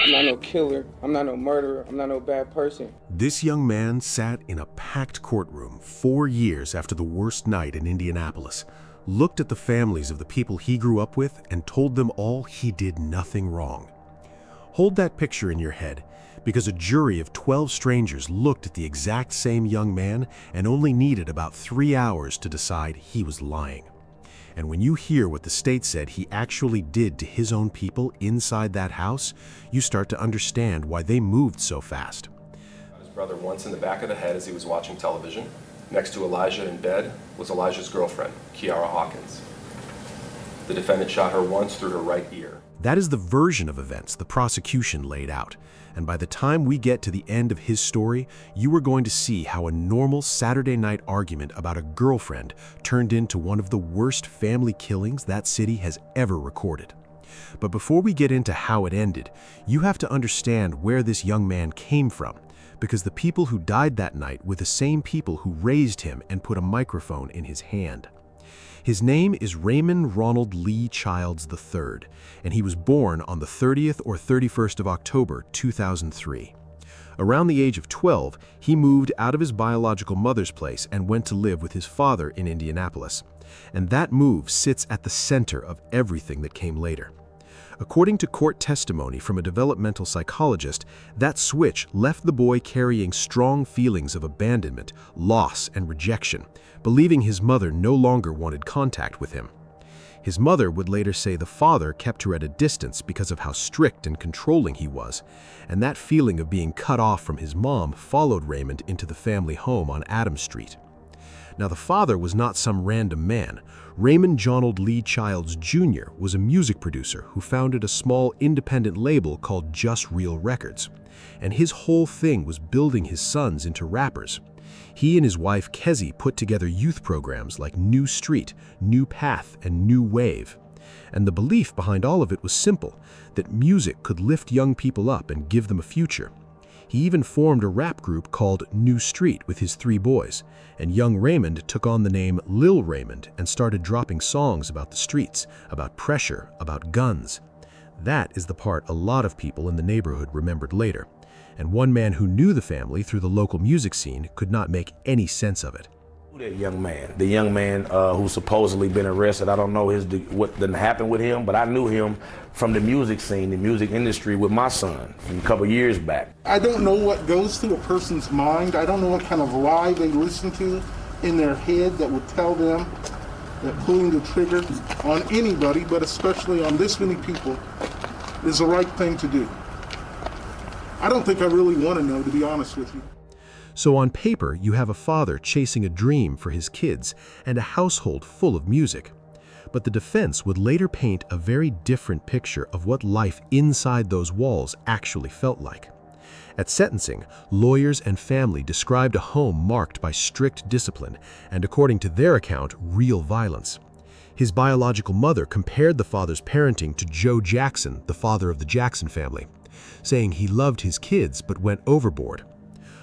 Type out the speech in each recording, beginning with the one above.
I'm not no killer, I'm not no murderer, I'm not no bad person. This young man sat in a packed courtroom 4 years after the worst night in Indianapolis, looked at the families of the people he grew up with, and told them all he did nothing wrong. Hold that picture in your head, because a jury of 12 strangers looked at the exact same young man and only needed about 3 hours to decide he was lying. And when you hear what the state said he actually did to his own people inside that house, you start to understand why they moved so fast. His brother once in the back of the head as he was watching television. Next to Elijah in bed was Elijah's girlfriend, Kiara Hawkins. The defendant shot her once through her right ear. That is the version of events the prosecution laid out. And by the time we get to the end of his story, you are going to see how a normal Saturday night argument about a girlfriend turned into one of the worst family killings that city has ever recorded. But before we get into how it ended, you have to understand where this young man came from, because the people who died that night were the same people who raised him and put a microphone in his hand. His name is Raymond Ronald Lee Childs III, and he was born on the 30th or 31st of October, 2003. Around the age of 12, he moved out of his biological mother's place and went to live with his father in Indianapolis. And that move sits at the center of everything that came later. According to court testimony from a developmental psychologist, that switch left the boy carrying strong feelings of abandonment, loss, and rejection, believing his mother no longer wanted contact with him. His mother would later say the father kept her at a distance because of how strict and controlling he was, and that feeling of being cut off from his mom followed Raymond into the family home on Adams Street. Now, the father was not some random man. Raymond Jonald Lee Childs Jr. was a music producer who founded a small independent label called Just Real Records, and his whole thing was building his sons into rappers. He and his wife Kezzy put together youth programs like New Street, New Path, and New Wave. And the belief behind all of it was simple, that music could lift young people up and give them a future. He even formed a rap group called New Street with his 3 boys, and young Raymond took on the name Lil Raymond and started dropping songs about the streets, about pressure, about guns. That is the part a lot of people in the neighborhood remembered later, and one man who knew the family through the local music scene could not make any sense of it. That young man, the young man who's supposedly been arrested, I don't know what didn't happen with him, but I knew him from the music scene, the music industry with my son from a couple years back. I don't know what goes through a person's mind. I don't know what kind of lie they listen to in their head that would tell them that pulling the trigger on anybody, but especially on this many people, is the right thing to do. I don't think I really want to know, to be honest with you. So on paper, you have a father chasing a dream for his kids and a household full of music. But the defense would later paint a very different picture of what life inside those walls actually felt like. At sentencing, lawyers and family described a home marked by strict discipline and, according to their account, real violence. His biological mother compared the father's parenting to Joe Jackson, the father of the Jackson family, saying he loved his kids but went overboard.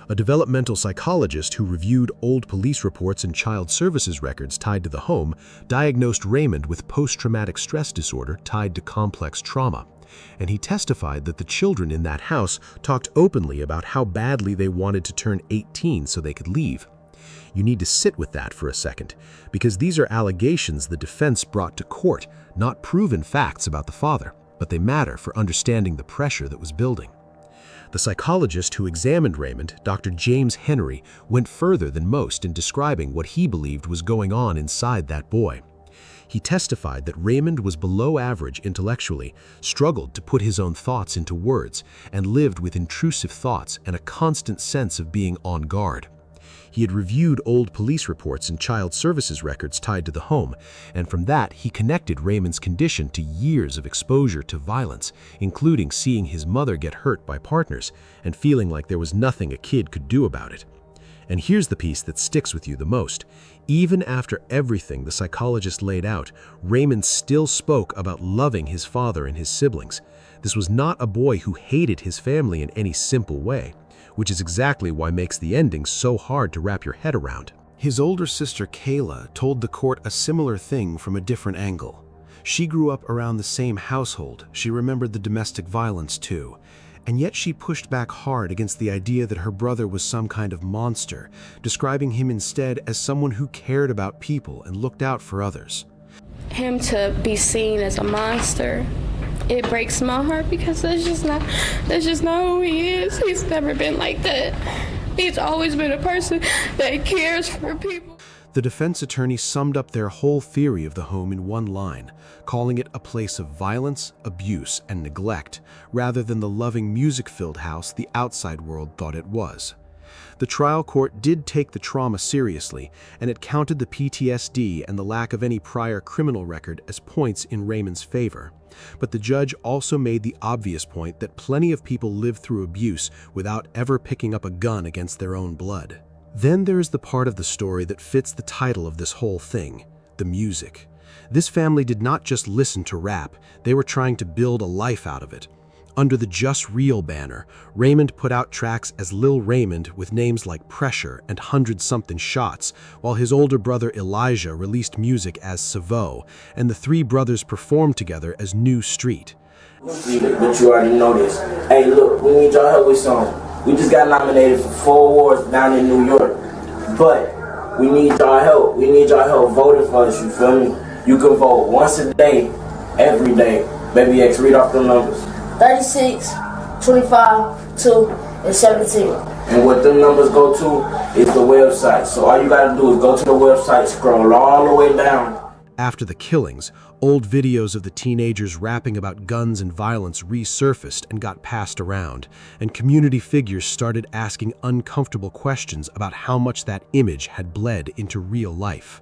A developmental psychologist who reviewed old police reports and child services records tied to the home diagnosed Raymond with post-traumatic stress disorder tied to complex trauma, and he testified that the children in that house talked openly about how badly they wanted to turn 18 so they could leave. You need to sit with that for a second, because these are allegations the defense brought to court, not proven facts about the father, but they matter for understanding the pressure that was building. The psychologist who examined Raymond, Dr. James Henry, went further than most in describing what he believed was going on inside that boy. He testified that Raymond was below average intellectually, struggled to put his own thoughts into words, and lived with intrusive thoughts and a constant sense of being on guard. He had reviewed old police reports and child services records tied to the home, and from that he connected Raymond's condition to years of exposure to violence, including seeing his mother get hurt by partners and feeling like there was nothing a kid could do about it. And here's the piece that sticks with you the most. Even after everything the psychologist laid out, Raymond still spoke about loving his father and his siblings. This was not a boy who hated his family in any simple way, which is exactly why makes the ending so hard to wrap your head around. His older sister Kayla told the court a similar thing from a different angle. She grew up around the same household. She remembered the domestic violence too. And yet she pushed back hard against the idea that her brother was some kind of monster, describing him instead as someone who cared about people and looked out for others. Him to be seen as a monster, it breaks my heart because that's just not who he is. He's never been like that. He's always been a person that cares for people. The defense attorney summed up their whole theory of the home in one line, calling it a place of violence, abuse, and neglect, rather than the loving, music-filled house the outside world thought it was. The trial court did take the trauma seriously, and it counted the PTSD and the lack of any prior criminal record as points in Raymond's favor. But the judge also made the obvious point that plenty of people live through abuse without ever picking up a gun against their own blood. Then there is the part of the story that fits the title of this whole thing, the music. This family did not just listen to rap, they were trying to build a life out of it. Under the Just Real banner, Raymond put out tracks as Lil Raymond with names like Pressure and 100-something Shots, while his older brother Elijah released music as Savo, and the three brothers performed together as New Street. But you already know this. Hey, look, we need y'all help with something. We just got nominated for 4 awards down in New York, but we need y'all help. We need y'all help voting for us, you feel me? You can vote once a day, every day. Baby X, read off the numbers. 36, 25, 2, and 17. And what them numbers go to is the website. So all you gotta do is go to the website, scroll all the way down. After the killings, old videos of the teenagers rapping about guns and violence resurfaced and got passed around, and community figures started asking uncomfortable questions about how much that image had bled into real life.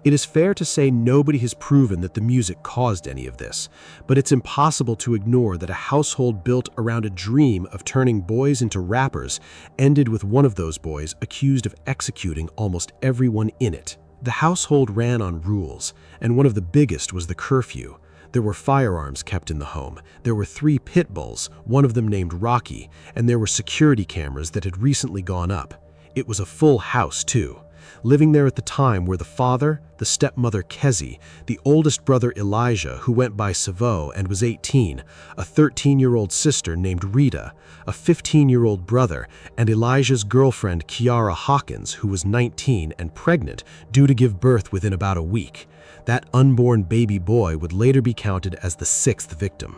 It is fair to say nobody has proven that the music caused any of this, but it's impossible to ignore that a household built around a dream of turning boys into rappers ended with one of those boys accused of executing almost everyone in it. The household ran on rules, and one of the biggest was the curfew. There were firearms kept in the home, there were 3 pit bulls, one of them named Rocky, and there were security cameras that had recently gone up. It was a full house, too. Living there at the time were the father, the stepmother Kezi, the oldest brother Elijah, who went by Savo and was 18, a 13-year-old sister named Rita, a 15-year-old brother, and Elijah's girlfriend Kiara Hawkins, who was 19 and pregnant, due to give birth within about a week. That unborn baby boy would later be counted as the 6th victim.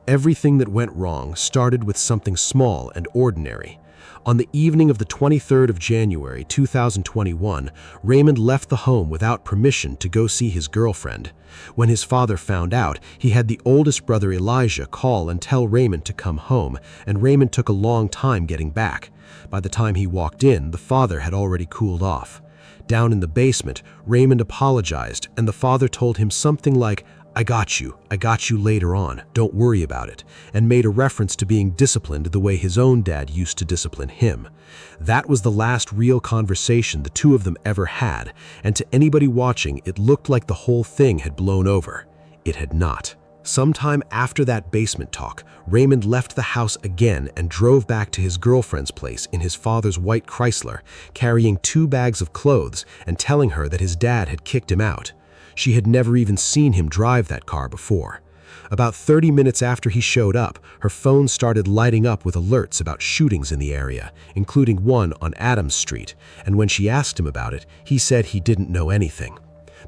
Everything that went wrong started with something small and ordinary. On the evening of the 23rd of January 2021, Raymond left the home without permission to go see his girlfriend. When his father found out, he had the oldest brother Elijah call and tell Raymond to come home, and Raymond took a long time getting back. By the time he walked in, the father had already cooled off. Down in the basement, Raymond apologized, and the father told him something like, I got you later on, don't worry about it, and made a reference to being disciplined the way his own dad used to discipline him. That was the last real conversation the two of them ever had, and to anybody watching, it looked like the whole thing had blown over. It had not. Sometime after that basement talk, Raymond left the house again and drove back to his girlfriend's place in his father's white Chrysler, carrying 2 bags of clothes and telling her that his dad had kicked him out. She had never even seen him drive that car before. About 30 minutes after he showed up, her phone started lighting up with alerts about shootings in the area, including one on Adams Street, and when she asked him about it, he said he didn't know anything.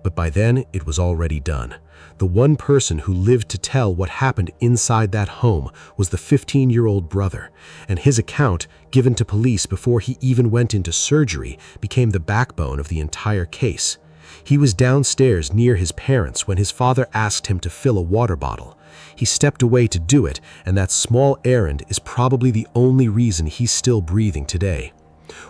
But by then, it was already done. The one person who lived to tell what happened inside that home was the 15-year-old brother, and his account, given to police before he even went into surgery, became the backbone of the entire case. He was downstairs near his parents when his father asked him to fill a water bottle. He stepped away to do it, and that small errand is probably the only reason he's still breathing today.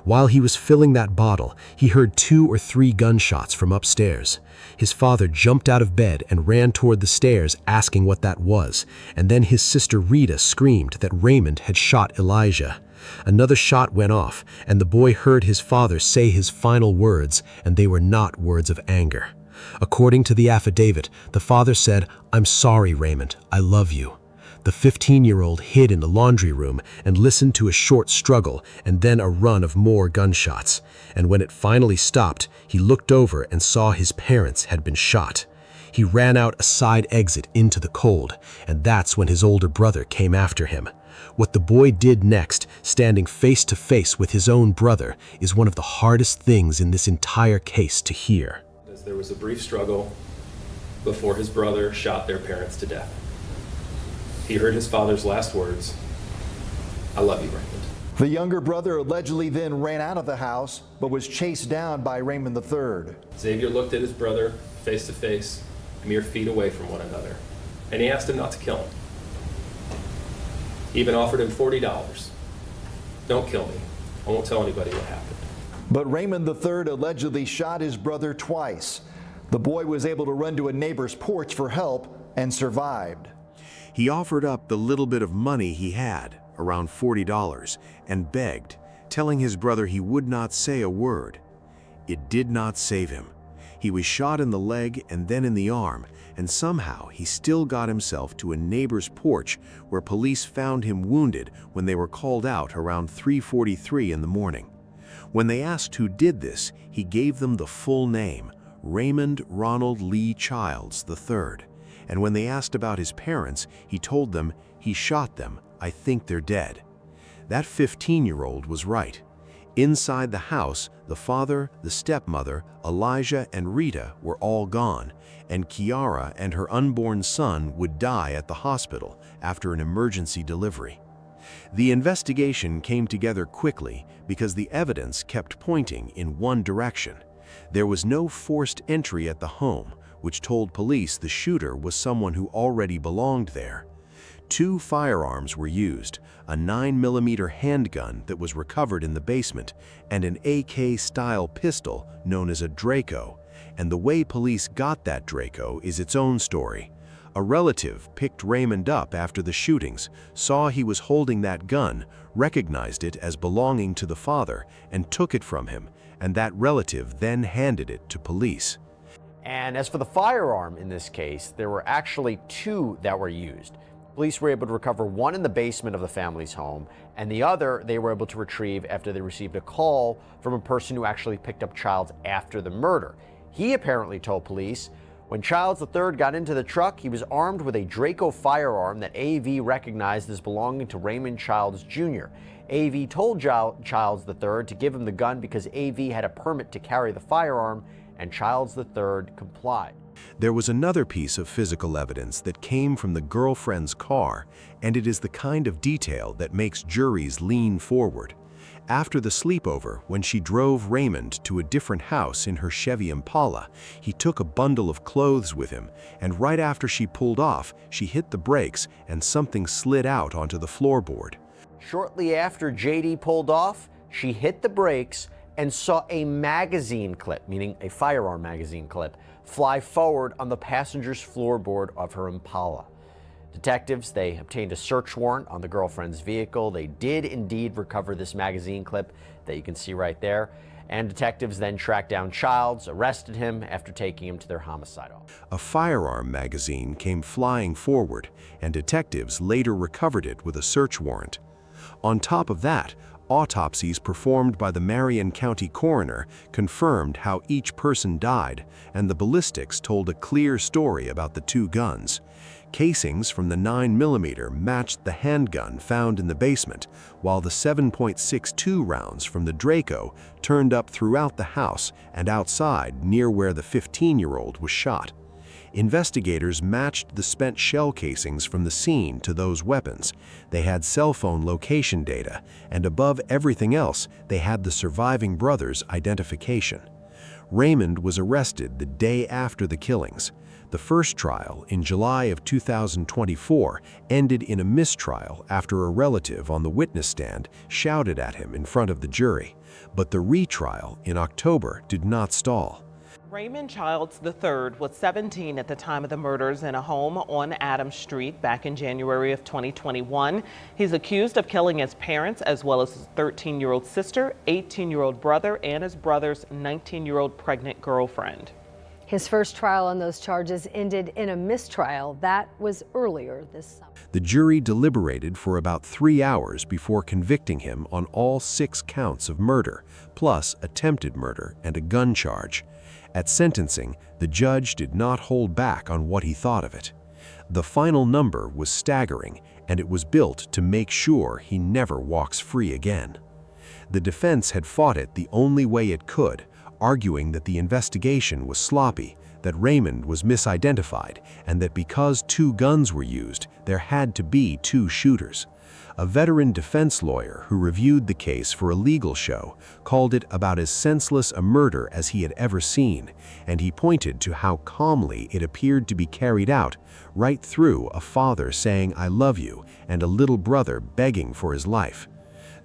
While he was filling that bottle, he heard 2 or 3 gunshots from upstairs. His father jumped out of bed and ran toward the stairs asking what that was, and then his sister Rita screamed that Raymond had shot Elijah. Another shot went off, and the boy heard his father say his final words, and they were not words of anger. According to the affidavit, the father said, "I'm sorry, Raymond, I love you." The 15-year-old hid in the laundry room and listened to a short struggle and then a run of more gunshots. And when it finally stopped, he looked over and saw his parents had been shot. He ran out a side exit into the cold, and that's when his older brother came after him. What the boy did next, standing face to face with his own brother, is one of the hardest things in this entire case to hear. There was a brief struggle before his brother shot their parents to death. He heard his father's last words, "I love you, Raymond." The younger brother allegedly then ran out of the house, but was chased down by Raymond III. Xavier looked at his brother face to face, mere feet away from one another, and he asked him not to kill him. He even offered him $40. "Don't kill me. I won't tell anybody what happened." But Raymond III allegedly shot his brother twice. The boy was able to run to a neighbor's porch for help and survived. He offered up the little bit of money he had, around $40, and begged, telling his brother he would not say a word. It did not save him. He was shot in the leg and then in the arm, and somehow he still got himself to a neighbor's porch where police found him wounded when they were called out around 3:43 in the morning. When they asked who did this, he gave them the full name, Raymond Ronald Lee Childs III. And when they asked about his parents, he told them, "He shot them. I think they're dead." That 15-year-old was right. Inside the house, the father, the stepmother, Elijah, and Rita were all gone, and Kiara and her unborn son would die at the hospital after an emergency delivery. The investigation came together quickly because the evidence kept pointing in one direction. There was no forced entry at the home, which told police the shooter was someone who already belonged there. 2 firearms were used, a 9mm handgun that was recovered in the basement, and an AK-style pistol known as a Draco. And the way police got that Draco is its own story. A relative picked Raymond up after the shootings, saw he was holding that gun, recognized it as belonging to the father, and took it from him, and that relative then handed it to police. And as for the firearm in this case, there were actually 2 that were used. Police were able to recover one in the basement of the family's home, and the other they were able to retrieve after they received a call from a person who actually picked up Childs after the murder. He apparently told police when Childs III got into the truck, he was armed with a Draco firearm that AV recognized as belonging to Raymond Childs Jr. AV told Childs III to give him the gun because AV had a permit to carry the firearm, and Childs III complied. There was another piece of physical evidence that came from the girlfriend's car, and it is the kind of detail that makes juries lean forward. After the sleepover, when she drove Raymond to a different house in her Chevy Impala, he took a bundle of clothes with him, and right after she pulled off, she hit the brakes and something slid out onto the floorboard. Shortly after JD pulled off, she hit the brakes and saw a magazine clip, meaning a firearm magazine clip, fly forward on the passenger's floorboard of her Impala. Detectives, they obtained a search warrant on the girlfriend's vehicle. They did indeed recover this magazine clip that you can see right there. And detectives then tracked down Childs, arrested him after taking him to their homicide office. A firearm magazine came flying forward, and detectives later recovered it with a search warrant. On top of that, autopsies performed by the Marion County coroner confirmed how each person died, and the ballistics told a clear story about the 2 guns. Casings from the 9mm matched the handgun found in the basement, while the 7.62 rounds from the Draco turned up throughout the house and outside near where the 15-year-old was shot. Investigators matched the spent shell casings from the scene to those weapons. They had cell phone location data, and above everything else, they had the surviving brother's identification. Raymond was arrested the day after the killings. The first trial, in July of 2024, ended in a mistrial after a relative on the witness stand shouted at him in front of the jury. But the retrial, in October, did not stall. Raymond Childs III was 17 at the time of the murders in a home on Adams Street back in January of 2021. He's accused of killing his parents as well as his 13-year-old sister, 18-year-old brother, and his brother's 19-year-old pregnant girlfriend. His first trial on those charges ended in a mistrial. That was earlier this summer. The jury deliberated for about 3 hours before convicting him on all 6 counts of murder, plus attempted murder and a gun charge. At sentencing, the judge did not hold back on what he thought of it. The final number was staggering, and it was built to make sure he never walks free again. The defense had fought it the only way it could, arguing that the investigation was sloppy, that Raymond was misidentified, and that because 2 guns were used, there had to be 2 shooters. A veteran defense lawyer who reviewed the case for a legal show called it about as senseless a murder as he had ever seen, and he pointed to how calmly it appeared to be carried out, right through a father saying "I love you" and a little brother begging for his life.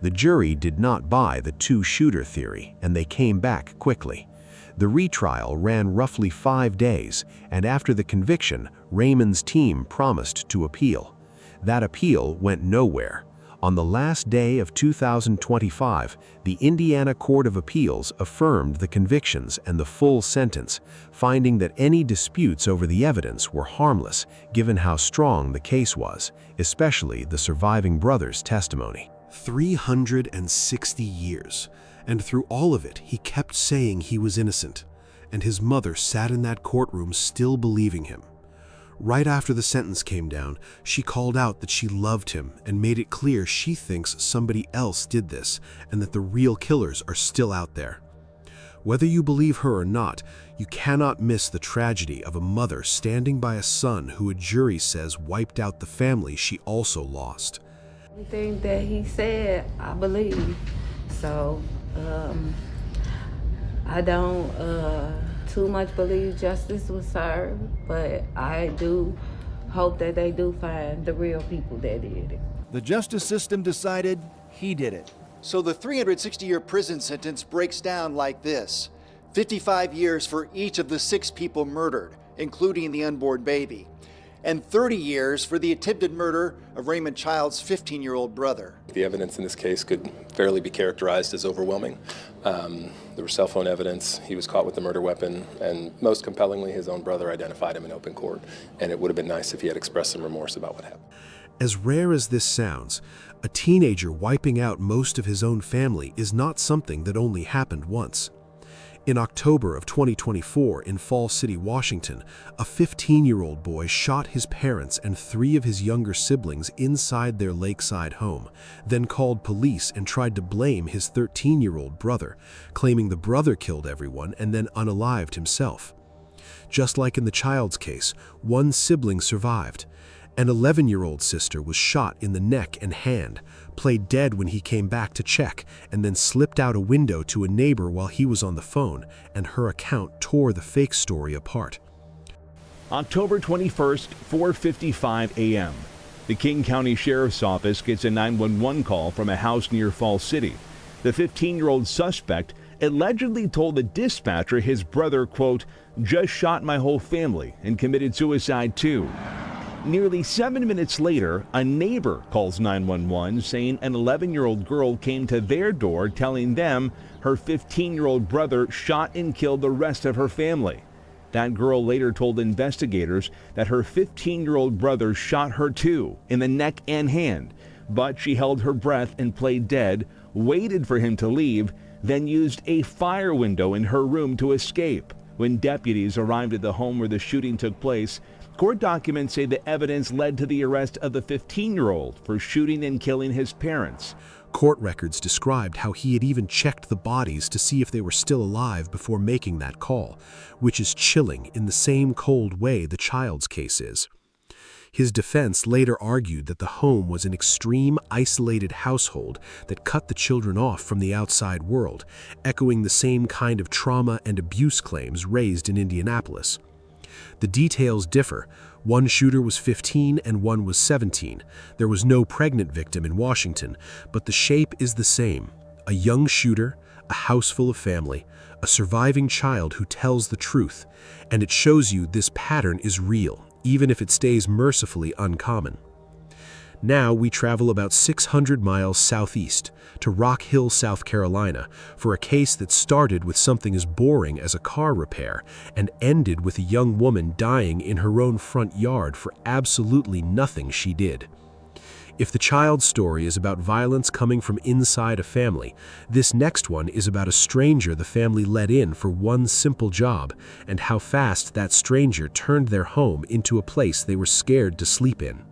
The jury did not buy the 2-shooter theory, and they came back quickly. The retrial ran roughly 5 days, and after the conviction, Raymond's team promised to appeal. That appeal went nowhere. On the last day of 2025, the Indiana Court of Appeals affirmed the convictions and the full sentence, finding that any disputes over the evidence were harmless, given how strong the case was, especially the surviving brother's testimony. 360 years, and through all of it, he kept saying he was innocent, and his mother sat in that courtroom still believing him. Right after the sentence came down, she called out that she loved him and made it clear she thinks somebody else did this and that the real killers are still out there. Whether you believe her or not, you cannot miss the tragedy of a mother standing by a son who a jury says wiped out the family she also lost. Everything that he said, I believe. So, I don't too much believe justice was served, but I do hope that they do find the real people that did it. The justice system decided he did it. So the 360-year prison sentence breaks down like this: 55 years for each of the 6 people murdered, including the unborn baby, and 30 years for the attempted murder of Raymond Childs' 15-year-old brother. The evidence in this case could fairly be characterized as overwhelming. There was cell phone evidence, he was caught with the murder weapon, and most compellingly, his own brother identified him in open court, and it would have been nice if he had expressed some remorse about what happened. As rare as this sounds, a teenager wiping out most of his own family is not something that only happened once. In October of 2024 in Falls City, Washington, a 15-year-old boy shot his parents and 3 of his younger siblings inside their lakeside home, then called police and tried to blame his 13-year-old brother, claiming the brother killed everyone and then unalived himself. Just like in the Childs case, one sibling survived. An 11-year-old sister was shot in the neck and hand, played dead when he came back to check, and then slipped out a window to a neighbor while he was on the phone, and her account tore the fake story apart. October 21st, 4:55 a.m. The King County Sheriff's Office gets a 911 call from a house near Falls City. The 15-year-old suspect allegedly told the dispatcher his brother, quote, "just shot my whole family and committed suicide too." Nearly 7 minutes later, a neighbor calls 911 saying an 11-year-old girl came to their door telling them her 15-year-old brother shot and killed the rest of her family. That girl later told investigators that her 15-year-old brother shot her too, in the neck and hand, but she held her breath and played dead, waited for him to leave, then used a fire window in her room to escape. When deputies arrived at the home where the shooting took place, court documents say the evidence led to the arrest of the 15-year-old for shooting and killing his parents. Court records described how he had even checked the bodies to see if they were still alive before making that call, which is chilling in the same cold way the Childs case is. His defense later argued that the home was an extreme, isolated household that cut the children off from the outside world, echoing the same kind of trauma and abuse claims raised in Indianapolis. The details differ. One shooter was 15 and one was 17. There was no pregnant victim in Washington, but the shape is the same. A young shooter, a house full of family, a surviving child who tells the truth, and it shows you this pattern is real, even if it stays mercifully uncommon. Now we travel about 600 miles southeast to Rock Hill, South Carolina, for a case that started with something as boring as a car repair and ended with a young woman dying in her own front yard for absolutely nothing she did. If the child's story is about violence coming from inside a family, this next one is about a stranger the family let in for one simple job and how fast that stranger turned their home into a place they were scared to sleep in.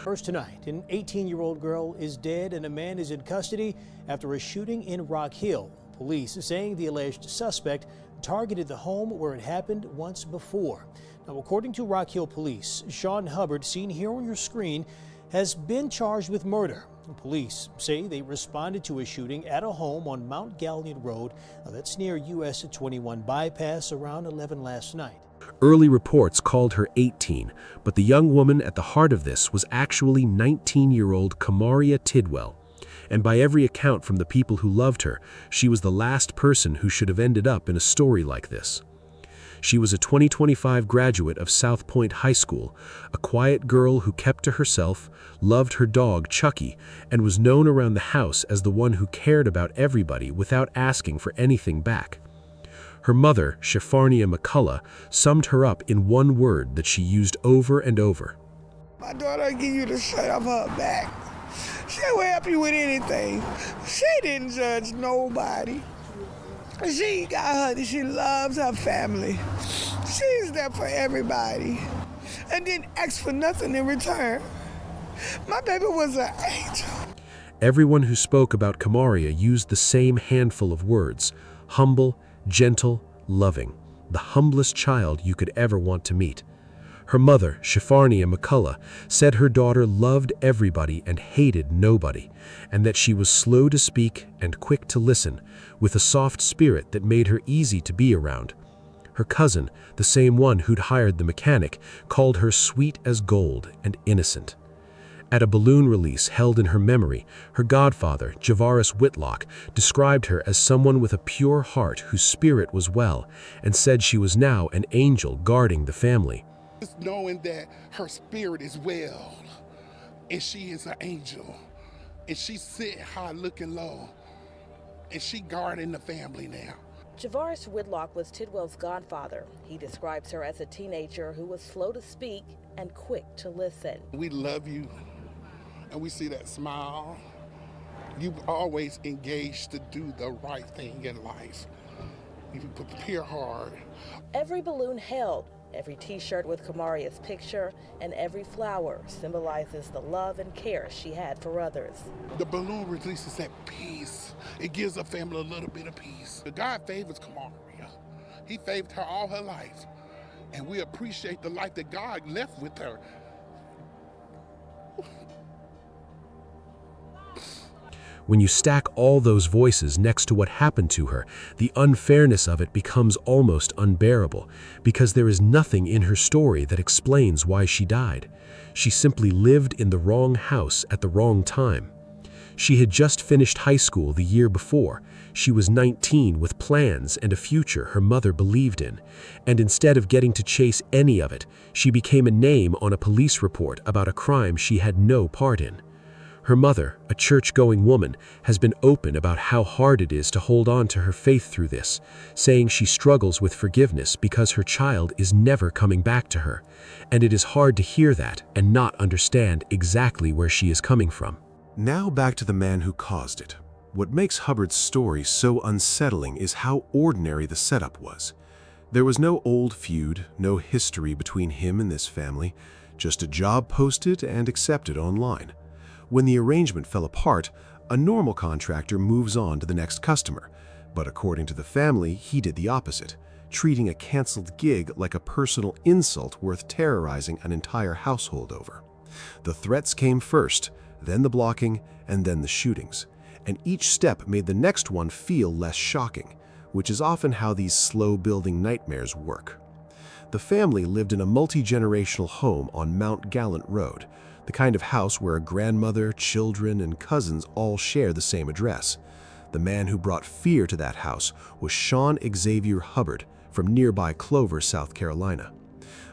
First tonight, an 18-year-old girl is dead and a man is in custody after a shooting in Rock Hill. Police saying the alleged suspect targeted the home where it happened once before. Now, according to Rock Hill Police, Sean Hubbard, seen here on your screen, has been charged with murder. Police say they responded to a shooting at a home on Mount Gallion Road, that's near US 21 bypass, around 11 last night. Early reports called her 18, but the young woman at the heart of this was actually 19-year-old Kamaria Tidwell. And by every account from the people who loved her, she was the last person who should have ended up in a story like this. She was a 2025 graduate of South Point High School, a quiet girl who kept to herself, loved her dog Chucky, and was known around the house as the one who cared about everybody without asking for anything back. Her mother, Shefarnia McCullough, summed her up in one word that she used over and over. My daughter give you the shirt off her back. She will help you with anything. She didn't judge nobody. She got her, she loves her family. She's there for everybody. And didn't ask for nothing in return. My baby was an angel. Everyone who spoke about Kamaria used the same handful of words: humble, gentle, loving, the humblest child you could ever want to meet. Her mother, Shefarnia McCullough, said her daughter loved everybody and hated nobody, and that she was slow to speak and quick to listen, with a soft spirit that made her easy to be around. Her cousin, the same one who'd hired the mechanic, called her sweet as gold and innocent. At a balloon release held in her memory, her godfather, Javaris Whitlock, described her as someone with a pure heart whose spirit was well, and said she was now an angel guarding the family. Just knowing that her spirit is well, and she is an angel, and she sit high looking low, and she guarding the family now. Javaris Whitlock was Tidwell's godfather. He describes her as a teenager who was slow to speak and quick to listen. We love you, and we see that smile. You always engaged to do the right thing in life. You prepare hard. Every balloon held, every t-shirt with Kamaria's picture, and every flower symbolizes the love and care she had for others. The balloon releases that peace. It gives a family a little bit of peace. God favors Kamaria. He favored her all her life. And we appreciate the life that God left with her. When you stack all those voices next to what happened to her, the unfairness of it becomes almost unbearable, because there is nothing in her story that explains why she died. She simply lived in the wrong house at the wrong time. She had just finished high school the year before. She was 19 with plans and a future her mother believed in, and instead of getting to chase any of it, she became a name on a police report about a crime she had no part in. Her mother, a church-going woman, has been open about how hard it is to hold on to her faith through this, saying she struggles with forgiveness because her child is never coming back to her, and it is hard to hear that and not understand exactly where she is coming from. Now back to the man who caused it. What makes Hubbard's story so unsettling is how ordinary the setup was. There was no old feud, no history between him and this family, just a job posted and accepted online. When the arrangement fell apart, a normal contractor moves on to the next customer, but according to the family, he did the opposite, treating a canceled gig like a personal insult worth terrorizing an entire household over. The threats came first, then the blocking, and then the shootings, and each step made the next one feel less shocking, which is often how these slow-building nightmares work. The family lived in a multi-generational home on Mount Gallant Road, the kind of house where a grandmother, children, and cousins all share the same address. The man who brought fear to that house was Sean Xavier Hubbard from nearby Clover, South Carolina.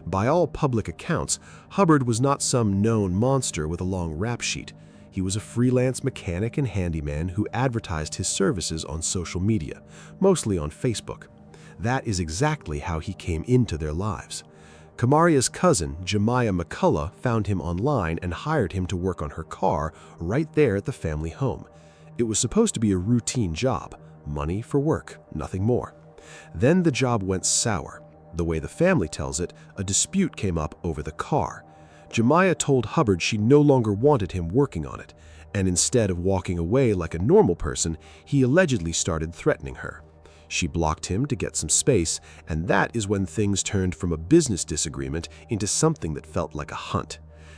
By all public accounts, Hubbard was not some known monster with a long rap sheet. He was a freelance mechanic and handyman who advertised his services on social media, mostly on Facebook. That is exactly how he came into their lives. Kamaria's cousin, Jemiah McCullough, found him online and hired him to work on her car right there at the family home. It was supposed to be a routine job, money for work, nothing more. Then the job went sour. The way the family tells it, a dispute came up over the car. Jemiah told Hubbard she no longer wanted him working on it, and instead of walking away like a normal person, he allegedly started threatening her. She blocked him to get some space, and that is when things turned from a business disagreement into something that felt like a hunt.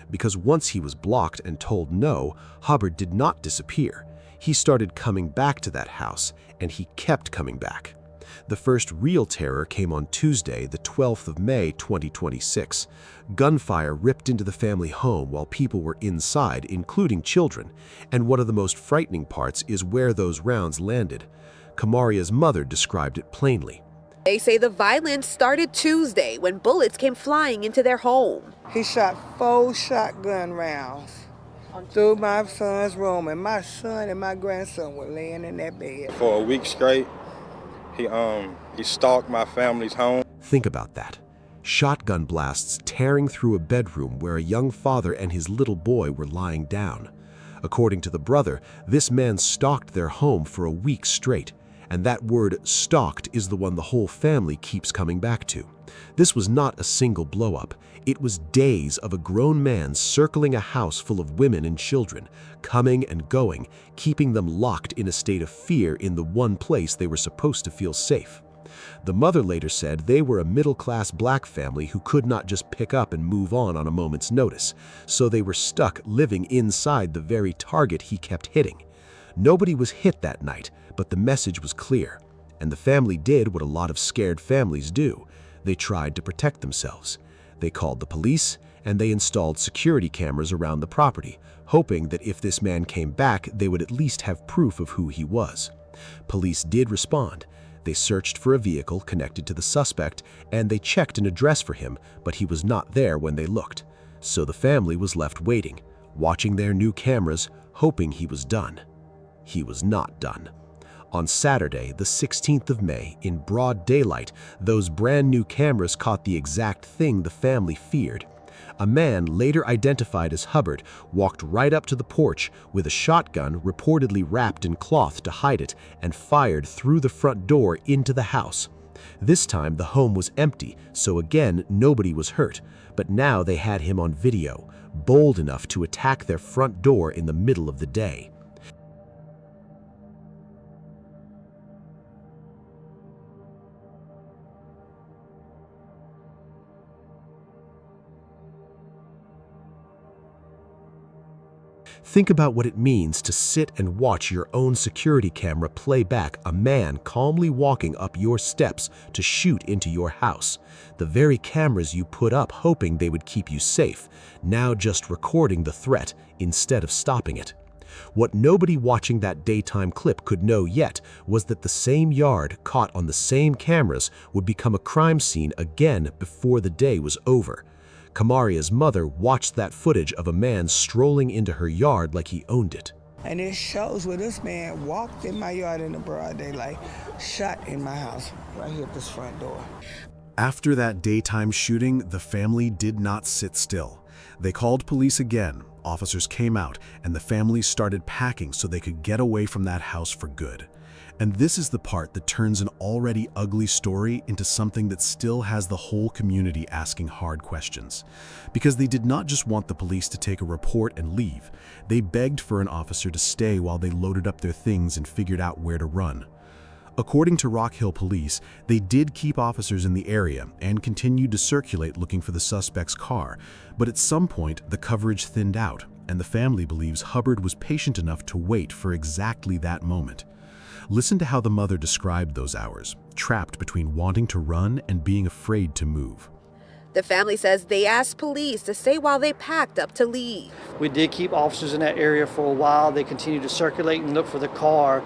Because once he was blocked and told no, Hubbard did not disappear. He started coming back to that house, and he kept coming back. The first real terror came on Tuesday, the 12th of May, 2026. Gunfire ripped into the family home while people were inside, including children, and one of the most frightening parts is where those rounds landed. Kamaria's mother described it plainly. They say the violence started Tuesday when bullets came flying into their home. He shot 4 shotgun rounds through my son's room, and my son and my grandson were laying in that bed. For a week straight, he stalked my family's home. Think about that. Shotgun blasts tearing through a bedroom where a young father and his little boy were lying down. According to the brother, this man stalked their home for a week straight, and that word stalked is the one the whole family keeps coming back to. This was not a single blow-up. It was days of a grown man circling a house full of women and children, coming and going, keeping them locked in a state of fear in the one place they were supposed to feel safe. The mother later said they were a middle-class black family who could not just pick up and move on a moment's notice, so they were stuck living inside the very target he kept hitting. Nobody was hit that night, but the message was clear, and the family did what a lot of scared families do. They tried to protect themselves. They called the police, and they installed security cameras around the property, hoping that if this man came back, they would at least have proof of who he was. Police did respond. They searched for a vehicle connected to the suspect, and they checked an address for him, but he was not there when they looked. So the family was left waiting, watching their new cameras, hoping he was done. He was not done. On Saturday, the 16th of May, in broad daylight, those brand new cameras caught the exact thing the family feared. A man, later identified as Hubbard, walked right up to the porch with a shotgun reportedly wrapped in cloth to hide it and fired through the front door into the house. This time, the home was empty, so again, nobody was hurt. But now they had him on video, bold enough to attack their front door in the middle of the day. Think about what it means to sit and watch your own security camera play back a man calmly walking up your steps to shoot into your house. The very cameras you put up hoping they would keep you safe, now just recording the threat instead of stopping it. What nobody watching that daytime clip could know yet was that the same yard caught on the same cameras would become a crime scene again before the day was over. Kamaria's mother watched that footage of a man strolling into her yard like he owned it. And it shows where this man walked in my yard in the broad daylight, shot in my house, right here at this front door. After that daytime shooting, the family did not sit still. They called police again, officers came out, and the family started packing so they could get away from that house for good. And this is the part that turns an already ugly story into something that still has the whole community asking hard questions. Because they did not just want the police to take a report and leave. They begged for an officer to stay while they loaded up their things and figured out where to run. According to Rock Hill Police, they did keep officers in the area and continued to circulate looking for the suspect's car, but at some point the coverage thinned out, and the family believes Hubbard was patient enough to wait for exactly that moment. Listen to how the mother described those hours, trapped between wanting to run and being afraid to move. The family says they asked police to stay while they packed up to leave. We did keep officers in that area for a while. They continued to circulate and look for the car,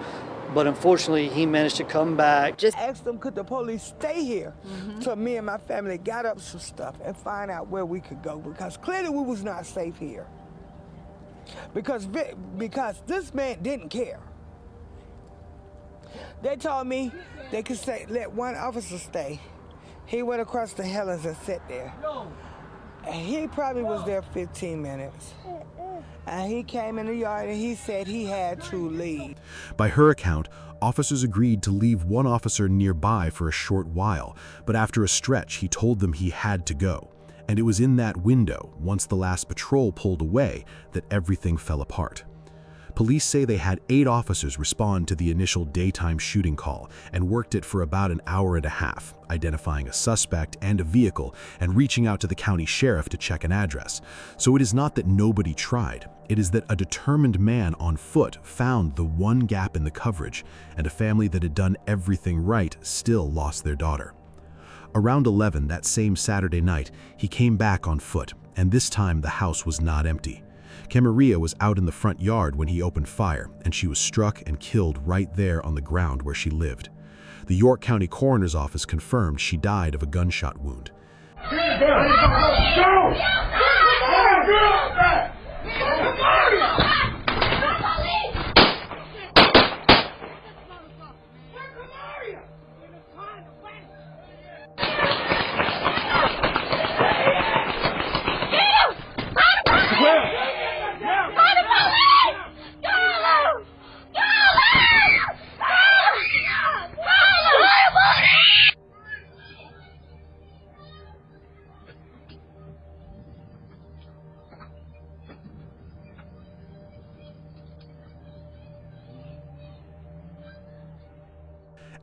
but unfortunately he managed to come back. Just asked them, could the police stay here? So me and my family got up some stuff and find out where we could go, because clearly we was not safe here. Because this man didn't care. They told me they could let one officer stay. He went across the Helens and sat there. And he probably was there 15 minutes. And he came in the yard and he said he had to leave. By her account, officers agreed to leave one officer nearby for a short while, but after a stretch, he told them he had to go. And it was in that window, once the last patrol pulled away, that everything fell apart. Police say they had 8 officers respond to the initial daytime shooting call and worked it for about an hour and a half, identifying a suspect and a vehicle and reaching out to the county sheriff to check an address. So it is not that nobody tried. It is that a determined man on foot found the one gap in the coverage, and a family that had done everything right still lost their daughter. Around 11 that same Saturday night, he came back on foot, and this time the house was not empty. Camaria was out in the front yard when he opened fire, and she was struck and killed right there on the ground where she lived. The York County Coroner's Office confirmed she died of a gunshot wound.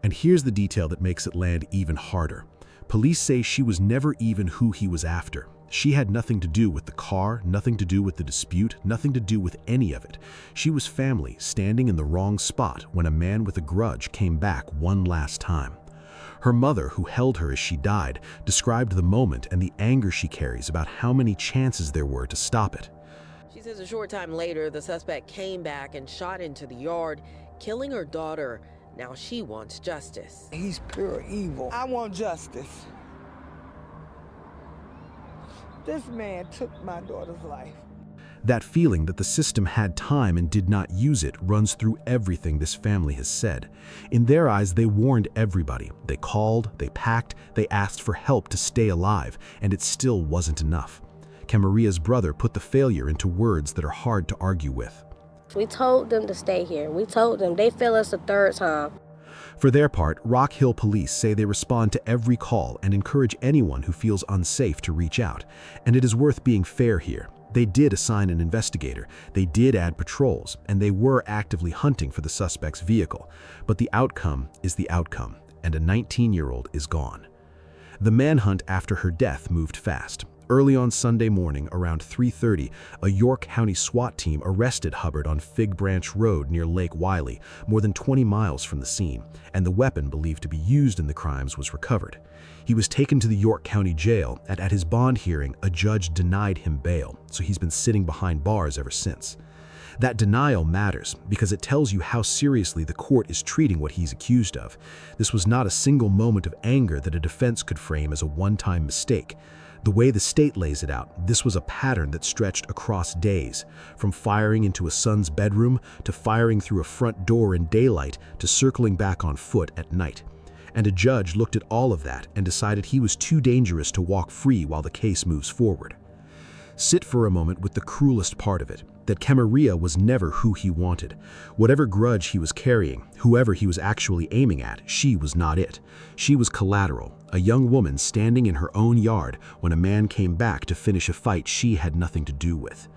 And here's the detail that makes it land even harder. Police say she was never even who he was after. She had nothing to do with the car, nothing to do with the dispute, nothing to do with any of it. She was family standing in the wrong spot when a man with a grudge came back one last time. Her mother, who held her as she died, described the moment and the anger she carries about how many chances there were to stop it. She says a short time later, the suspect came back and shot into the yard, killing her daughter. Now she wants justice. He's pure evil. I want justice. This man took my daughter's life. That feeling that the system had time and did not use it runs through everything this family has said. In their eyes, they warned everybody. They called, they packed, they asked for help to stay alive, and it still wasn't enough. Camaria's brother put the failure into words that are hard to argue with. We told them to stay here. We told them. They failed us a third time. For their part, Rock Hill police say they respond to every call and encourage anyone who feels unsafe to reach out. And it is worth being fair here. They did assign an investigator, they did add patrols, and they were actively hunting for the suspect's vehicle. But the outcome is the outcome, and a 19-year-old is gone. The manhunt after her death moved fast. Early on Sunday morning, around 3:30, a York County SWAT team arrested Hubbard on Fig Branch Road near Lake Wiley, more than 20 miles from the scene, and the weapon believed to be used in the crimes was recovered. He was taken to the York County Jail, and at his bond hearing, a judge denied him bail, so he's been sitting behind bars ever since. That denial matters because it tells you how seriously the court is treating what he's accused of. This was not a single moment of anger that a defense could frame as a one-time mistake. The way the state lays it out, this was a pattern that stretched across days, from firing into a son's bedroom to firing through a front door in daylight to circling back on foot at night. And a judge looked at all of that and decided he was too dangerous to walk free while the case moves forward. Sit for a moment with the cruelest part of it, that Camaria was never who he wanted. Whatever grudge he was carrying, whoever he was actually aiming at, she was not it. She was collateral, a young woman standing in her own yard when a man came back to finish a fight she had nothing to do with.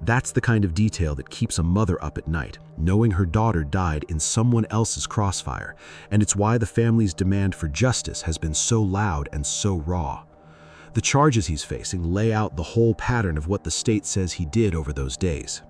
That's the kind of detail that keeps a mother up at night, knowing her daughter died in someone else's crossfire, and it's why the family's demand for justice has been so loud and so raw. The charges he's facing lay out the whole pattern of what the state says he did over those days.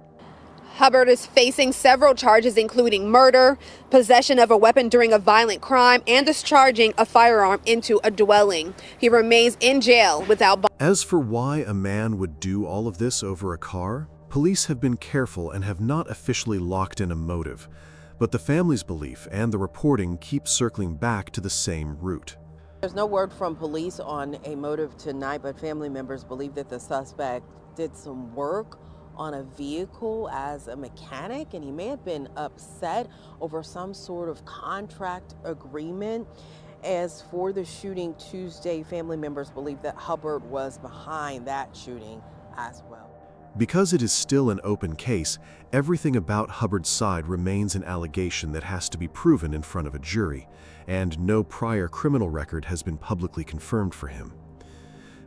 Hubbard is facing several charges, including murder, possession of a weapon during a violent crime, and discharging a firearm into a dwelling. He remains in jail without bond. As for why a man would do all of this over a car, police have been careful and have not officially locked in a motive. But the family's belief and the reporting keep circling back to the same route. There's no word from police on a motive tonight, but family members believe that the suspect did some work on a vehicle as a mechanic, and he may have been upset over some sort of contract agreement. As for the shooting Tuesday, family members believe that Hubbard was behind that shooting as well. Because it is still an open case, everything about Hubbard's side remains an allegation that has to be proven in front of a jury, and no prior criminal record has been publicly confirmed for him.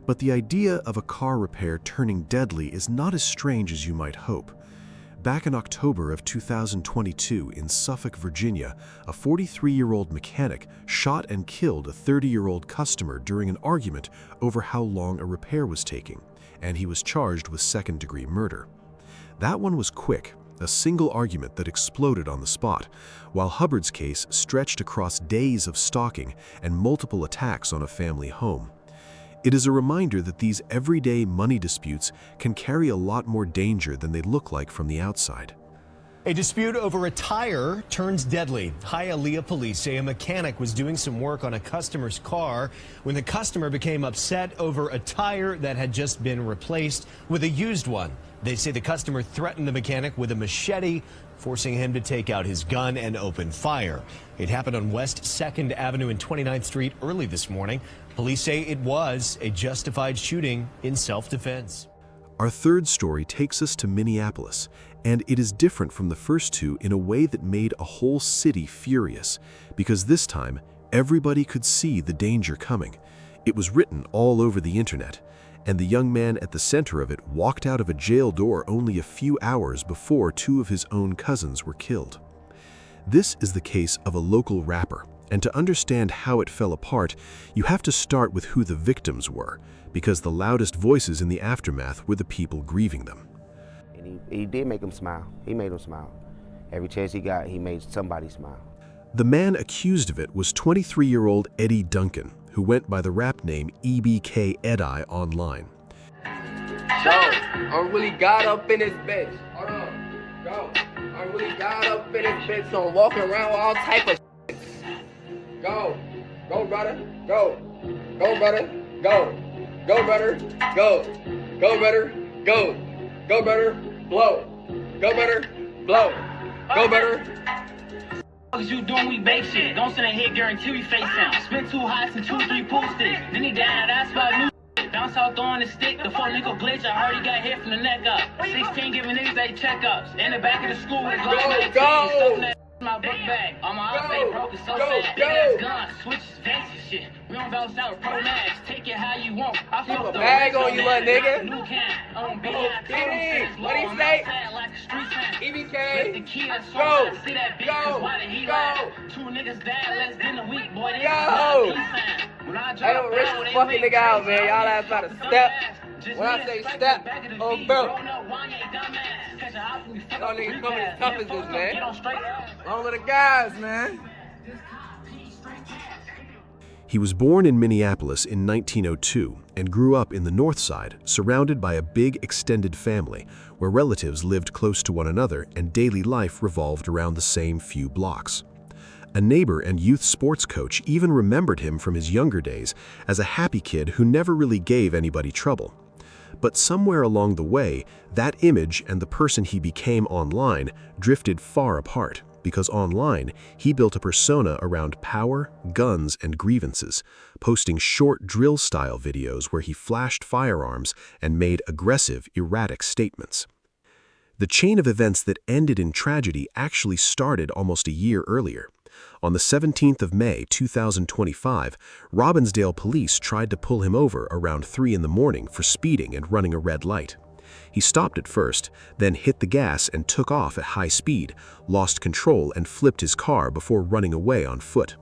But the idea of a car repair turning deadly is not as strange as you might hope. Back in October of 2022 in Suffolk, Virginia, a 43-year-old mechanic shot and killed a 30-year-old customer during an argument over how long a repair was taking, and he was charged with second-degree murder. That one was quick, a single argument that exploded on the spot, while Hubbard's case stretched across days of stalking and multiple attacks on a family home. It is a reminder that these everyday money disputes can carry a lot more danger than they look like from the outside. A dispute over a tire turns deadly. Hialeah police say a mechanic was doing some work on a customer's car when the customer became upset over a tire that had just been replaced with a used one. They say the customer threatened the mechanic with a machete, forcing him to take out his gun and open fire. It happened on West 2nd Avenue and 29th Street early this morning. Police say it was a justified shooting in self-defense. Our third story takes us to Minneapolis, and it is different from the first two in a way that made a whole city furious, because this time, everybody could see the danger coming. It was written all over the internet, and the young man at the center of it walked out of a jail door only a few hours before two of his own cousins were killed. This is the case of a local rapper, and to understand how it fell apart, you have to start with who the victims were, because the loudest voices in the aftermath were the people grieving them. And he did make them smile. He made them smile. Every chance he got, he made somebody smile. The man accused of it was 23-year-old Eddie Duncan, who went by the rap name EBK Edi online. Yo, I'm really got up in this bitch. Hold on. Go. I'm really got up in this bitch, so I'm walking around with all type of shit. Go. Go, brother. Go. Go, brother. Go. Go, brother. Go. Go, brother. Go. Go, brother. Blow. Go, brother. Blow. Go, brother. What you doing? We bake shit. Don't send a hit guarantee we face down. Spin 2 highs and 2-3 pool sticks. Then he down, that's why new shit. Bounce out throwing the stick. The 4 nickel glitch. I heard he got hit from the neck up. 16 giving niggas 8 checkups. In the back of the school, his life Go. My book bag. On my house, they broke it so fast. Big ass gun, switches, fancy shit. We don't bounce out with pro mags. Take it how you want. I Keep fuck a the bag on you, man. little nigga. New can. On BI. What do you say? Like a street sign. EBK. The key that's Go. see that bitch, Go. cause why did he Go. lie? 2 niggas died less than a week, boy. This is Go. not a peace sign. When I I drop don't risk down, the they fucking went nigga out, crazy. man. Y'all ass about to step. When I say step, oh, bro. Y'all Y'all niggas coming as tough as this, man. Long of the guys, man. He was born in Minneapolis in 1902 and grew up in the North Side, surrounded by a big extended family where relatives lived close to one another and daily life revolved around the same few blocks. A neighbor and youth sports coach even remembered him from his younger days as a happy kid who never really gave anybody trouble. But somewhere along the way, that image and the person he became online drifted far apart, because online, he built a persona around power, guns, and grievances, posting short drill-style videos where he flashed firearms and made aggressive, erratic statements. The chain of events that ended in tragedy actually started almost a year earlier. On the 17th of May, 2025, Robbinsdale police tried to pull him over around 3 in the morning for speeding and running a red light. He stopped at first, then hit the gas and took off at high speed, lost control and flipped his car before running away on foot.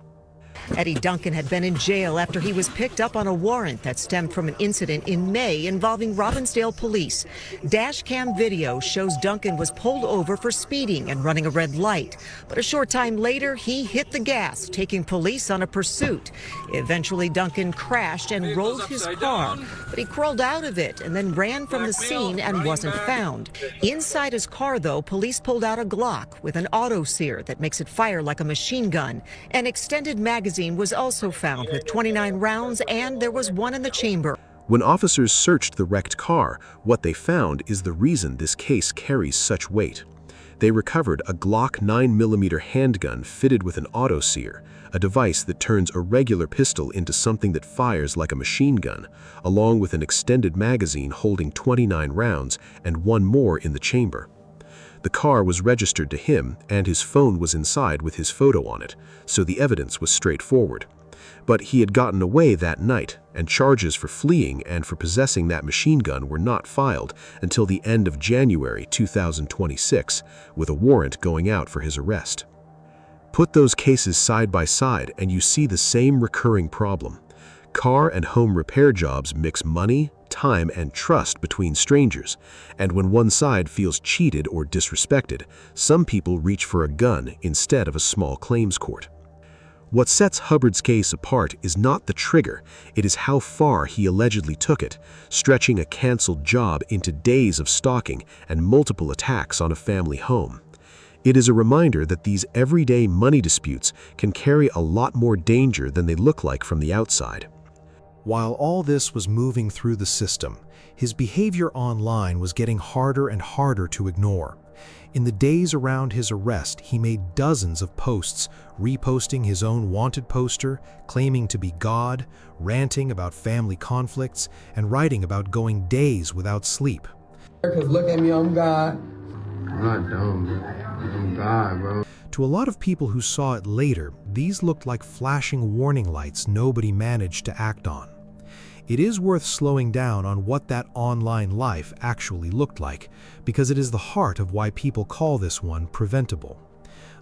Eddie Duncan had been in jail after he was picked up on a warrant that stemmed from an incident in May involving Robbinsdale police. Dash cam video shows Duncan was pulled over for speeding and running a red light. But a short time later, he hit the gas, taking police on a pursuit. Eventually, Duncan crashed and rolled his car, but he crawled out of it and then ran from the scene and wasn't found. Inside his car, though, police pulled out a Glock with an auto sear that makes it fire like a machine gun. An extended magazine was also found with 29 rounds, and there was one in the chamber. When officers searched the wrecked car, what they found is the reason this case carries such weight. They recovered a Glock 9mm handgun fitted with an auto sear, a device that turns a regular pistol into something that fires like a machine gun, along with an extended magazine holding 29 rounds and one more in the chamber. The car was registered to him, and his phone was inside with his photo on it, so the evidence was straightforward. But he had gotten away that night, and charges for fleeing and for possessing that machine gun were not filed until the end of January 2026, with a warrant going out for his arrest. Put those cases side by side and you see the same recurring problem. Car and home repair jobs mix money, time, and trust between strangers, and when one side feels cheated or disrespected, some people reach for a gun instead of a small claims court. What sets Hubbard's case apart is not the trigger, it is how far he allegedly took it, stretching a canceled job into days of stalking and multiple attacks on a family home. It is a reminder that these everyday money disputes can carry a lot more danger than they look like from the outside. While all this was moving through the system, his behavior online was getting harder and harder to ignore. In the days around his arrest, he made dozens of posts, reposting his own wanted poster, claiming to be God, ranting about family conflicts, and writing about going days without sleep. Because look at me, I'm God. I'm not dumb, I'm God, bro. To a lot of people who saw it later, these looked like flashing warning lights nobody managed to act on. It is worth slowing down on what that online life actually looked like, because it is the heart of why people call this one preventable.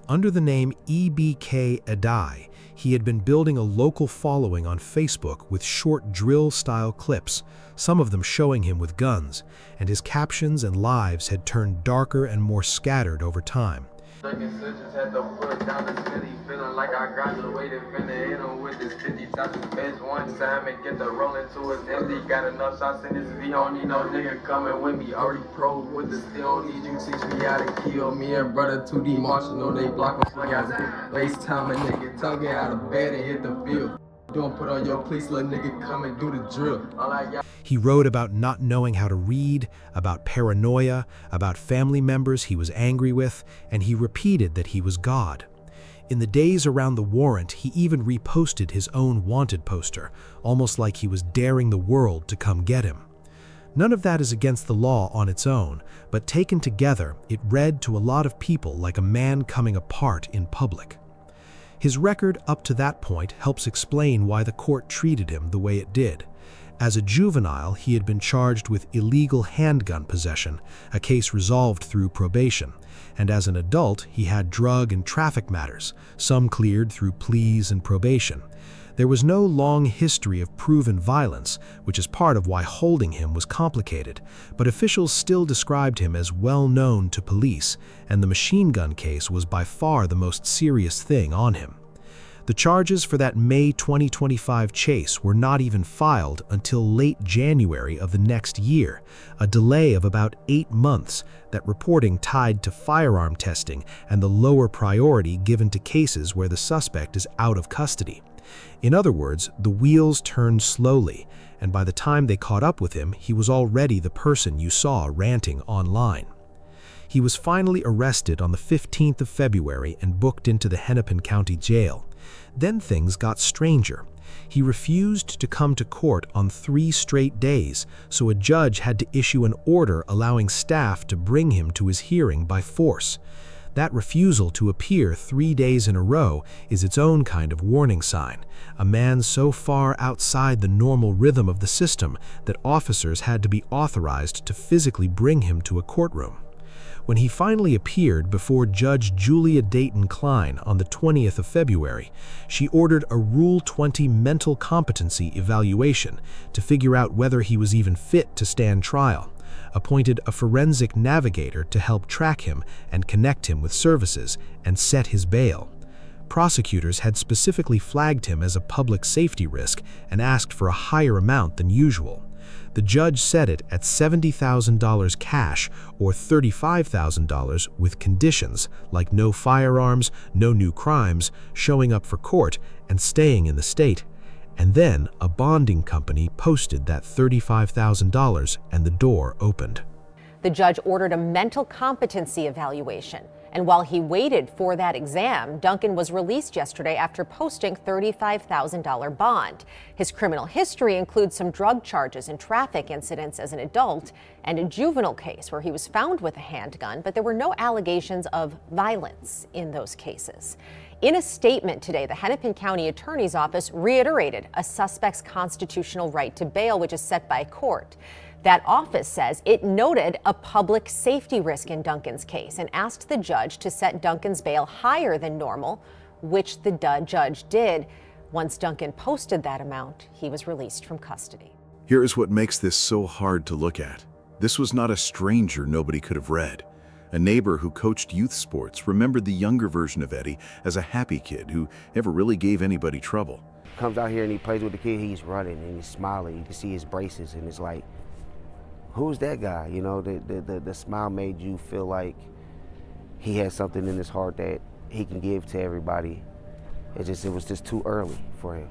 Under the name EBK Adai, he had been building a local following on Facebook with short drill-style clips, some of them showing him with guns, and his captions and lives had turned darker and more scattered over time. Had to put down the city, feeling like I graduated, finna hit him with this 50 touches bench one time and get the rolling to his empty. Got enough shots in this V, don't need no nigga coming with me. Already pro with the still, need you teach me how to kill. Me and brother 2D marching, know they block us. I got FaceTime a nigga, tell get out of bed and hit the field. Don't put on your police, little nigga, come and do the drill. He wrote about not knowing how to read, about paranoia, about family members he was angry with, and he repeated that he was God. In the days around the warrant, he even reposted his own wanted poster, almost like he was daring the world to come get him. None of that is against the law on its own, but taken together, it read to a lot of people like a man coming apart in public. His record up to that point helps explain why the court treated him the way it did. As a juvenile, he had been charged with illegal handgun possession, a case resolved through probation, and as an adult, he had drug and traffic matters, some cleared through pleas and probation. There was no long history of proven violence, which is part of why holding him was complicated, but officials still described him as well known to police, and the machine gun case was by far the most serious thing on him. The charges for that May 2025 chase were not even filed until late January of the next year, a delay of about 8 months that reporting tied to firearm testing and the lower priority given to cases where the suspect is out of custody. In other words, the wheels turned slowly, and by the time they caught up with him, he was already the person you saw ranting online. He was finally arrested on the 15th of February and booked into the Hennepin County Jail. Then things got stranger. He refused to come to court on 3 straight days, so a judge had to issue an order allowing staff to bring him to his hearing by force. That refusal to appear 3 days in a row is its own kind of warning sign, a man so far outside the normal rhythm of the system that officers had to be authorized to physically bring him to a courtroom. When he finally appeared before Judge Julia Dayton Klein on the 20th of February, she ordered a Rule 20 mental competency evaluation to figure out whether he was even fit to stand trial, appointed a forensic navigator to help track him and connect him with services, and set his bail. Prosecutors had specifically flagged him as a public safety risk and asked for a higher amount than usual. The judge set it at $70,000 cash or $35,000 with conditions like no firearms, no new crimes, showing up for court, and staying in the state. And then a bonding company posted that $35,000 and the door opened. The judge ordered a mental competency evaluation. And while he waited for that exam, Duncan was released yesterday after posting $35,000 bond. His criminal history includes some drug charges and traffic incidents as an adult and a juvenile case where he was found with a handgun, but there were no allegations of violence in those cases. In a statement today, the Hennepin County Attorney's Office reiterated a suspect's constitutional right to bail, which is set by court. That office says it noted a public safety risk in Duncan's case and asked the judge to set Duncan's bail higher than normal, which the judge did. Once Duncan posted that amount, he was released from custody. Here is what makes this so hard to look at. This was not a stranger nobody could have read. A neighbor who coached youth sports remembered the younger version of Eddie as a happy kid who never really gave anybody trouble. Comes out here and he plays with the kid, he's running and he's smiling. You can see his braces and it's like, who's that guy? You know, the smile made you feel like he had something in his heart that he can give to everybody. It was just too early for him.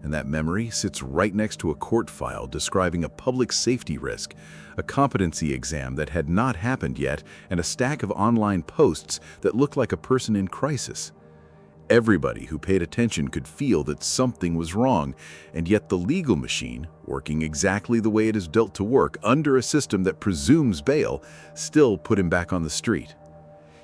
And that memory sits right next to a court file describing a public safety risk, a competency exam that had not happened yet, and a stack of online posts that looked like a person in crisis. Everybody who paid attention could feel that something was wrong, and yet the legal machine, working exactly the way it is built to work under a system that presumes bail, still put him back on the street.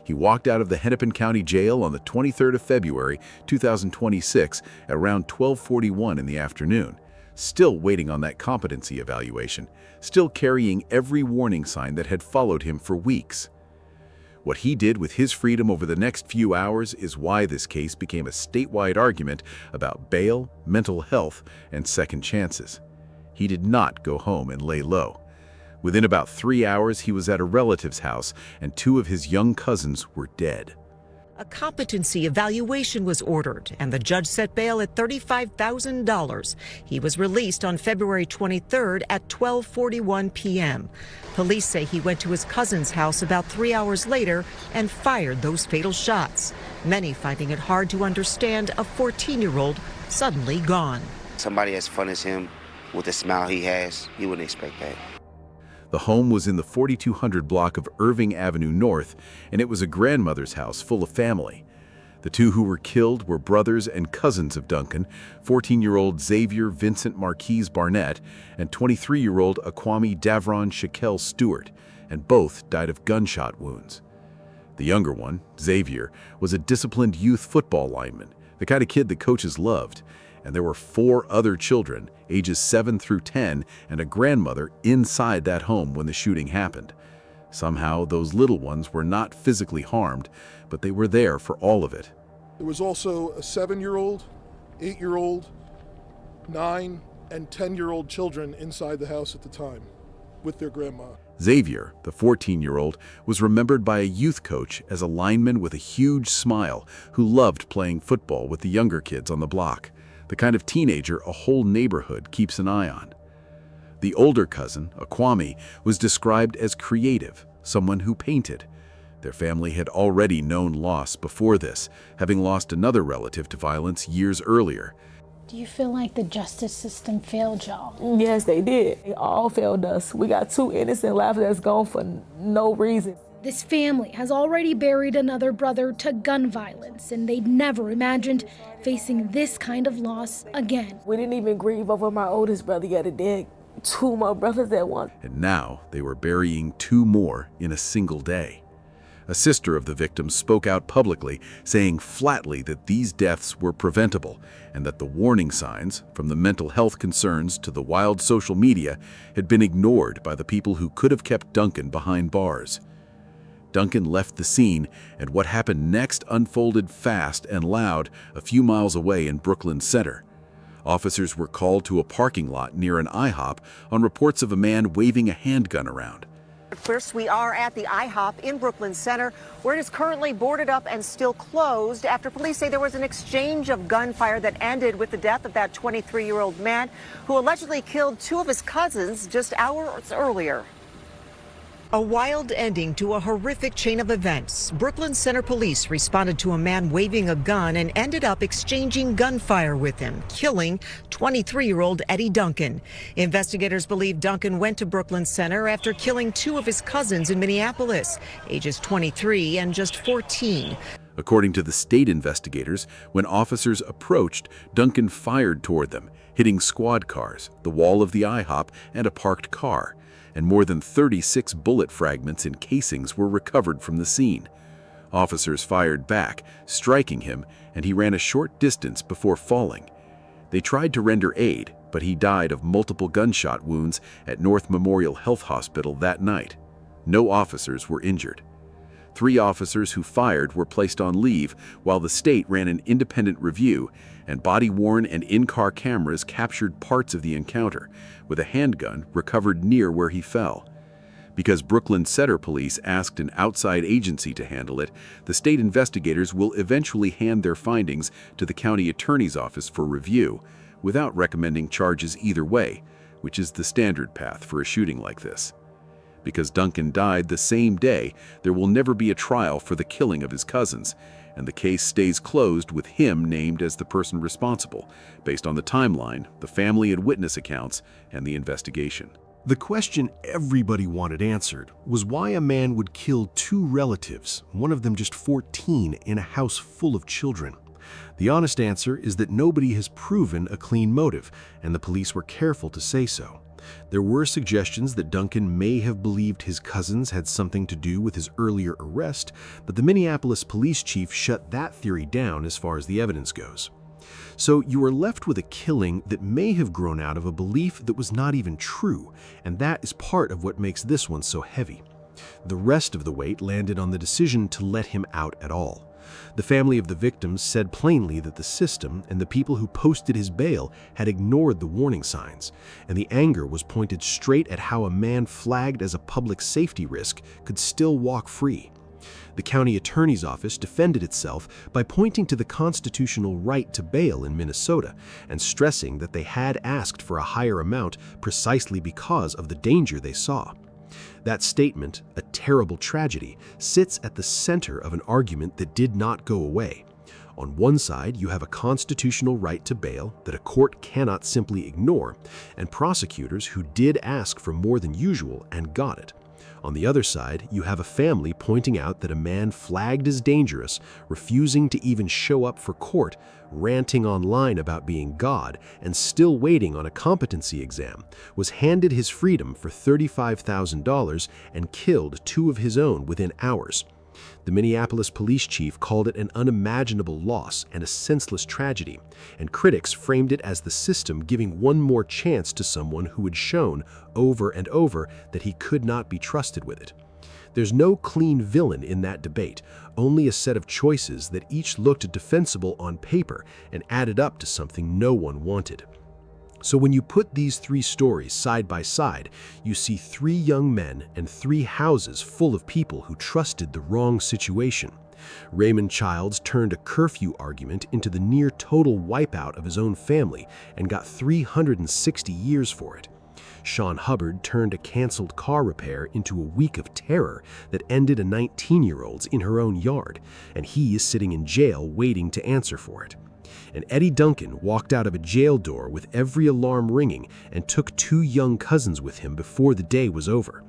He walked out of the Hennepin County Jail on the 23rd of February, 2026, at around 12:41 in the afternoon, still waiting on that competency evaluation, still carrying every warning sign that had followed him for weeks. What he did with his freedom over the next few hours is why this case became a statewide argument about bail, mental health, and second chances. He did not go home and lay low. Within about 3 hours, he was at a relative's house, and 2 of his young cousins were dead. A competency evaluation was ordered, and the judge set bail at $35,000. He was released on February 23rd at 12:41 p.m. Police say he went to his cousin's house about 3 hours later and fired those fatal shots, many finding it hard to understand a 14-year-old suddenly gone. Somebody as fun as him, with the smile he has, you wouldn't expect that. The home was in the 4200 block of Irving Avenue North, and it was a grandmother's house full of family. The 2 who were killed were brothers and cousins of Duncan, 14-year-old Xavier Vincent Marquise Barnett and 23-year-old Aquami Davron Shaquille Stewart, and both died of gunshot wounds. The younger one, Xavier, was a disciplined youth football lineman, the kind of kid that coaches loved, and there were 4 other children, ages 7 through 10, and a grandmother inside that home when the shooting happened. Somehow, those little ones were not physically harmed, but they were there for all of it. There was also a 7-year-old, 8-year-old, 9, and 10-year-old children inside the house at the time with their grandma. Xavier, the 14-year-old, was remembered by a youth coach as a lineman with a huge smile who loved playing football with the younger kids on the block, the kind of teenager a whole neighborhood keeps an eye on. The older cousin, Aquami, was described as creative, someone who painted. Their family had already known loss before this, having lost another relative to violence years earlier. Do you feel like the justice system failed y'all? Yes, they did. They all failed us. We got 2 innocent lives that's gone for no reason. This family has already buried another brother to gun violence, and they'd never imagined facing this kind of loss again. We didn't even grieve over my oldest brother yet. It did 2 more brothers at once. And now they were burying 2 more in a single day. A sister of the victims spoke out publicly, saying flatly that these deaths were preventable and that the warning signs, from the mental health concerns to the wild social media, had been ignored by the people who could have kept Duncan behind bars. Duncan left the scene, and what happened next unfolded fast and loud a few miles away in Brooklyn Center. Officers were called to a parking lot near an IHOP on reports of a man waving a handgun around. First, we are at the IHOP in Brooklyn Center, where it is currently boarded up and still closed after police say there was an exchange of gunfire that ended with the death of that 23-year-old man who allegedly killed two of his cousins just hours earlier. A wild ending to a horrific chain of events. Brooklyn Center police responded to a man waving a gun and ended up exchanging gunfire with him, killing 23-year-old Eddie Duncan. Investigators believe Duncan went to Brooklyn Center after killing two of his cousins in Minneapolis, ages 23 and just 14. According to the state investigators, when officers approached, Duncan fired toward them, hitting squad cars, the wall of the IHOP, and a parked car. And more than 36 bullet fragments and casings were recovered from the scene. Officers fired back, striking him, and he ran a short distance before falling. They tried to render aid, but he died of multiple gunshot wounds at North Memorial Health Hospital that night. No officers were injured. 3 officers who fired were placed on leave while the state ran an independent review, and body-worn and in-car cameras captured parts of the encounter, with a handgun recovered near where he fell. Because Brooklyn Center police asked an outside agency to handle it, the state investigators will eventually hand their findings to the county attorney's office for review, without recommending charges either way, which is the standard path for a shooting like this. Because Duncan died the same day, there will never be a trial for the killing of his cousins, and the case stays closed with him named as the person responsible, based on the timeline, the family and witness accounts, and the investigation. The question everybody wanted answered was why a man would kill 2 relatives, one of them just 14, in a house full of children. The honest answer is that nobody has proven a clean motive, and the police were careful to say so. There were suggestions that Duncan may have believed his cousins had something to do with his earlier arrest, but the Minneapolis police chief shut that theory down as far as the evidence goes. So you are left with a killing that may have grown out of a belief that was not even true, and that is part of what makes this one so heavy. The rest of the weight landed on the decision to let him out at all. The family of the victims said plainly that the system and the people who posted his bail had ignored the warning signs, and the anger was pointed straight at how a man flagged as a public safety risk could still walk free. The county attorney's office defended itself by pointing to the constitutional right to bail in Minnesota and stressing that they had asked for a higher amount precisely because of the danger they saw. That statement, a terrible tragedy, sits at the center of an argument that did not go away. On one side, you have a constitutional right to bail that a court cannot simply ignore, and prosecutors who did ask for more than usual and got it. On the other side, you have a family pointing out that a man flagged as dangerous, refusing to even show up for court, ranting online about being God, and still waiting on a competency exam, was handed his freedom for $35,000 and killed 2 of his own within hours. The Minneapolis police chief called it an unimaginable loss and a senseless tragedy, and critics framed it as the system giving one more chance to someone who had shown over and over that he could not be trusted with it. There's no clean villain in that debate, only a set of choices that each looked defensible on paper and added up to something no one wanted. So when you put these 3 stories side by side, you see 3 young men and 3 houses full of people who trusted the wrong situation. Raymond Childs turned a curfew argument into the near total wipeout of his own family and got 360 years for it. Sean Hubbard turned a canceled car repair into a week of terror that ended a 19-year-old's in her own yard, and he is sitting in jail waiting to answer for it. And Eddie Duncan walked out of a jail door with every alarm ringing and took 2 young cousins with him before the day was over.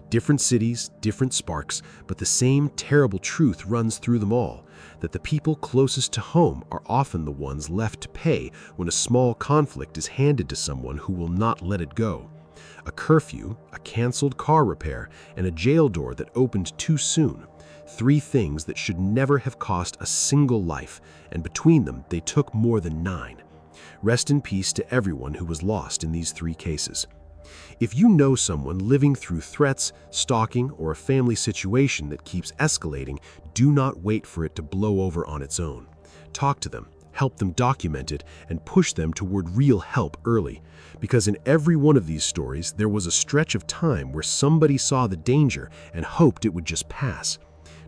Different cities, different sparks, but the same terrible truth runs through them all, that the people closest to home are often the ones left to pay when a small conflict is handed to someone who will not let it go. A curfew, a canceled car repair, and a jail door that opened too soon. 3 things that should never have cost a single life, and between them they took more than 9. Rest in peace to everyone who was lost in these 3 cases. If you know someone living through threats, stalking, or a family situation that keeps escalating, do not wait for it to blow over on its own. Talk to them, help them document it, and push them toward real help early. Because in every one of these stories, there was a stretch of time where somebody saw the danger and hoped it would just pass.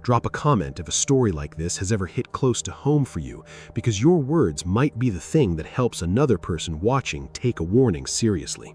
Drop a comment if a story like this has ever hit close to home for you, because your words might be the thing that helps another person watching take a warning seriously.